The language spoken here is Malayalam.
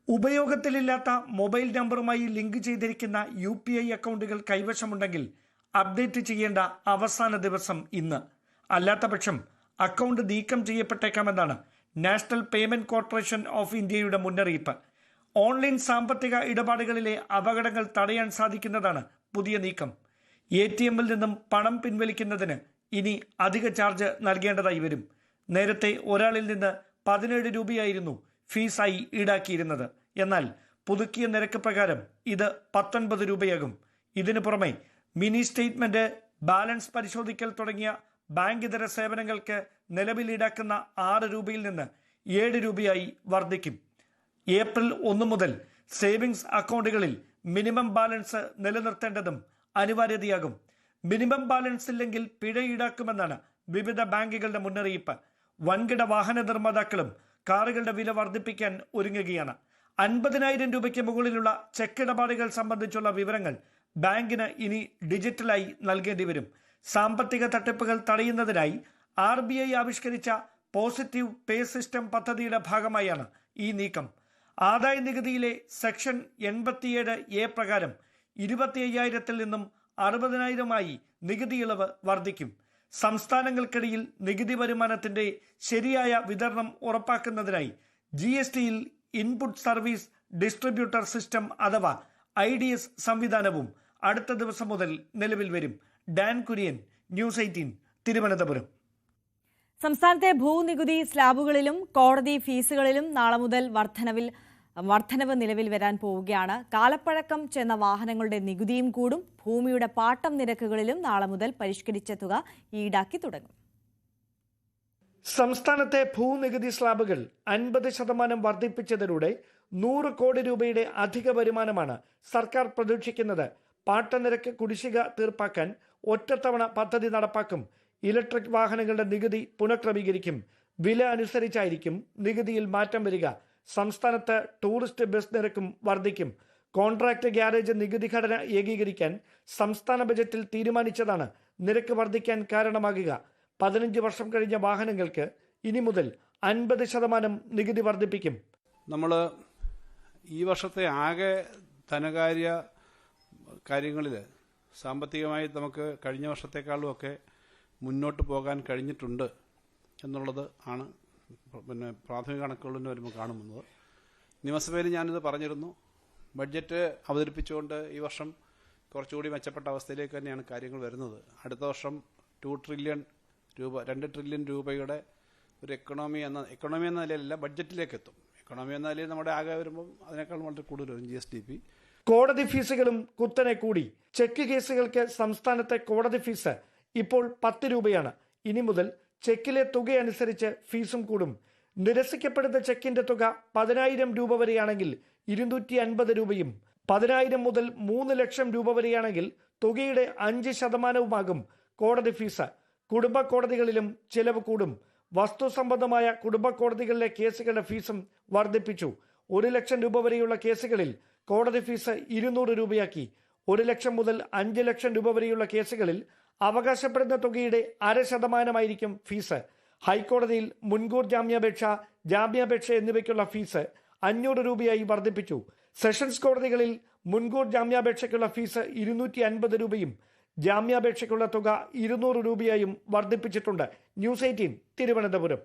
ഉപയോഗത്തിലില്ലാത്ത മൊബൈൽ നമ്പറുമായി ലിങ്ക് ചെയ്തിരിക്കുന്ന UPI അക്കൗണ്ടുകൾ കൈവശമുണ്ടെങ്കിൽ അപ്ഡേറ്റ് ചെയ്യേണ്ട അവസാന ദിവസം ഇന്ന്. അല്ലാത്തപക്ഷം അക്കൗണ്ട് നീക്കം ചെയ്യപ്പെട്ടേക്കാമെന്നാണ് നാഷണൽ പേയ്മെന്റ് കോർപ്പറേഷൻ ഓഫ് ഇന്ത്യയുടെ മുന്നറിയിപ്പ്. ഓൺലൈൻ സാമ്പത്തിക ഇടപാടുകളിലെ അപകടങ്ങൾ തടയാൻ സാധിക്കുന്നതാണ് പുതിയ നീക്കം. ATMൽ നിന്നും പണം പിൻവലിക്കുന്നതിന് ഇനി അധിക ചാർജ് നൽകേണ്ടതായി വരും. നേരത്തെ ഒരാളിൽ നിന്ന് 17 രൂപയായിരുന്നു ഫീസായി ഈടാക്കിയിരുന്നത്. എന്നാൽ പുതുക്കിയ നിരക്ക് പ്രകാരം ഇത് 19 രൂപയാകും. ഇതിനു പുറമെ മിനി സ്റ്റേറ്റ്മെന്റ്, ബാലൻസ് പരിശോധിക്കൽ തുടങ്ങിയ ബാങ്ക് ഇതര സേവനങ്ങൾക്ക് നിലവിൽ ഈടാക്കുന്ന 6 രൂപയിൽ നിന്ന് 7 രൂപയായി വർദ്ധിക്കും. ഏപ്രിൽ 1 മുതൽ സേവിങ്സ് അക്കൗണ്ടുകളിൽ മിനിമം ബാലൻസ് നിലനിർത്തേണ്ടതും അനിവാര്യതയാകും. മിനിമം ബാലൻസ് ഇല്ലെങ്കിൽ പിഴ ഈടാക്കുമെന്നാണ് വിവിധ ബാങ്കുകളുടെ മുന്നറിയിപ്പ്. വൻകിട വാഹന നിർമ്മാതാക്കളും കാറുകളുടെ വില വർദ്ധിപ്പിക്കാൻ ഒരുങ്ങുകയാണ്. 50,000 രൂപയ്ക്ക് മുകളിലുള്ള ചെക്ക് ഇടപാടുകൾ സംബന്ധിച്ചുള്ള വിവരങ്ങൾ ബാങ്കിന് ഇനി ഡിജിറ്റലായി നൽകേണ്ടി വരും. സാമ്പത്തിക തട്ടിപ്പുകൾ തടയുന്നതിനായി RBI ആവിഷ്കരിച്ച പോസിറ്റീവ് പേ സിസ്റ്റം പദ്ധതിയുടെ ഭാഗമായാണ് ഈ നീക്കം. ആദായ നികുതിയിലെ സെക്ഷൻ 87A പ്രകാരം 25,000-ൽ നിന്നും 60,000-ആയി നികുതി ഇളവ് വർദ്ധിക്കും. സംസ്ഥാനങ്ങൾക്കിടയിൽ നികുതി വരുമാനത്തിന്റെ ശരിയായ വിതരണം ഉറപ്പാക്കുന്നതിനായി GSTയിൽ ഇൻപുട്ട് സർവീസ് ഡിസ്ട്രിബ്യൂട്ടർ സിസ്റ്റം അഥവാ IDS സംവിധാനവും അടുത്ത ദിവസം മുതൽ നിലവിൽ വരും. Dan Kurian, news 18, Thiruvananthapuram. സംസ്ഥാനത്തെ ഭൂനികുതി സ്ലാബുകളിലും കോടതി ഫീസുകളിലും നാളെ മുതൽ വർധനവ് നിലവിൽ വരാൻ പോവുകയാണ്. കാലപ്പഴക്കം ചെന്ന വാഹനങ്ങളുടെ നികുതിയും കൂടും. ഭൂമിയുടെ പാട്ടം നിരക്കുകളിലും നാളെ മുതൽ പരിഷ്കരിച്ച തുക ഈടാക്കി തുടങ്ങും. സംസ്ഥാനത്തെ ഭൂനികുതി സ്ലാബുകൾ 50% വർദ്ധിപ്പിച്ചതിലൂടെ 100 കോടി രൂപയുടെ അധിക വരുമാനമാണ് സർക്കാർ പ്രതീക്ഷിക്കുന്നത്. പാട്ടനിരക്ക് കുടിശ്ശിക തീർപ്പാക്കാൻ ഒറ്റത്തവണ പദ്ധതി നടപ്പാക്കും. ഇലക്ട്രിക് വാഹനങ്ങളുടെ നികുതി പുനഃക്രമീകരിക്കും. വില അനുസരിച്ചായിരിക്കും നികുതിയിൽ മാറ്റം വരിക. സംസ്ഥാനത്ത് ടൂറിസ്റ്റ് ബസ് നിരക്കും വർദ്ധിക്കും. കോൺട്രാക്ട് ഗ്യാരേജ് നികുതി ഘടന ഏകീകരിക്കാൻ സംസ്ഥാന ബജറ്റിൽ തീരുമാനിച്ചതാണ് നിരക്ക് വർദ്ധിക്കാൻ കാരണമാകുക. 15 വർഷം കഴിഞ്ഞ വാഹനങ്ങൾക്ക് ഇനി മുതൽ 50% നികുതി വർദ്ധിപ്പിക്കും. നമ്മൾ ഈ വർഷത്തെ ആകെ ധനകാര്യ കാര്യങ്ങളിൽ സാമ്പത്തികമായി നമുക്ക് കഴിഞ്ഞ വർഷത്തെക്കാളും ഒക്കെ മുന്നോട്ട് പോകാൻ കഴിഞ്ഞിട്ടുണ്ട് എന്നുള്ളത് ആണ് പ്രാഥമിക കണക്കുകളിൽ വരുമ്പോൾ കാണുന്നത്. നിയമസഭയിൽ ഞാനിത് പറഞ്ഞിരുന്നു. ബഡ്ജറ്റ് അവതരിപ്പിച്ചുകൊണ്ട് ഈ വർഷം കുറച്ചുകൂടി മെച്ചപ്പെട്ട അവസ്ഥയിലേക്ക് തന്നെയാണ് കാര്യങ്ങൾ വരുന്നത്. അടുത്ത വർഷം 2 ട്രില്യൺ രൂപ 2 ട്രില്യൺ രൂപയുടെ ഒരു എക്കണോമി എന്ന നിലയിലല്ല, ബഡ്ജറ്റിലേക്ക് എത്തും. എക്കണോമി എന്ന നിലയിൽ നമ്മുടെ ആകെ വരുമ്പം അതിനേക്കാൾ വളരെ കൂടുതൽ വരും GSDP. കോടതി ഫീസുകളും കുത്തനെ കൂടി. ചെക്ക് കേസുകൾക്ക് സംസ്ഥാനത്തെ കോടതി ഫീസ് ഇപ്പോൾ 10 രൂപയാണ്. ഇനി മുതൽ ചെക്കിലെ തുകയനുസരിച്ച് ഫീസും കൂടും. നിരസിക്കപ്പെടുന്ന ചെക്കിന്റെ തുക 10,000 രൂപ വരെയാണെങ്കിൽ 250 രൂപയും 10,000 മുതൽ 3 ലക്ഷം രൂപ വരെയാണെങ്കിൽ തുകയുടെ 5%-ഉമാകും കോടതി ഫീസ്. കുടുംബ കോടതികളിലും ചിലവ് കൂടും. വസ്തു സംബന്ധമായ കുടുംബ കോടതികളിലെ കേസുകളുടെ ഫീസും വർദ്ധിപ്പിച്ചു. 1 ലക്ഷം രൂപ വരെയുള്ള കേസുകളിൽ കോടതി ഫീസ് 200 രൂപയാക്കി. 1 ലക്ഷം മുതൽ 5 ലക്ഷം രൂപ വരെയുള്ള കേസുകളിൽ അവകാശപ്പെടുന്ന തുകയുടെ 0.5% ഫീസ്. ഹൈക്കോടതിയിൽ മുൻകൂർ ജാമ്യാപേക്ഷ എന്നിവയ്ക്കുള്ള ഫീസ് 500 രൂപയായി വർദ്ധിപ്പിച്ചു. സെഷൻസ് കോടതികളിൽ മുൻകൂർ ജാമ്യാപേക്ഷയ്ക്കുള്ള ഫീസ് 250 രൂപയും ജാമ്യാപേക്ഷയ്ക്കുള്ള തുക 200 രൂപയായും വർദ്ധിപ്പിച്ചിട്ടുണ്ട്. ന്യൂസ് 18, തിരുവനന്തപുരം.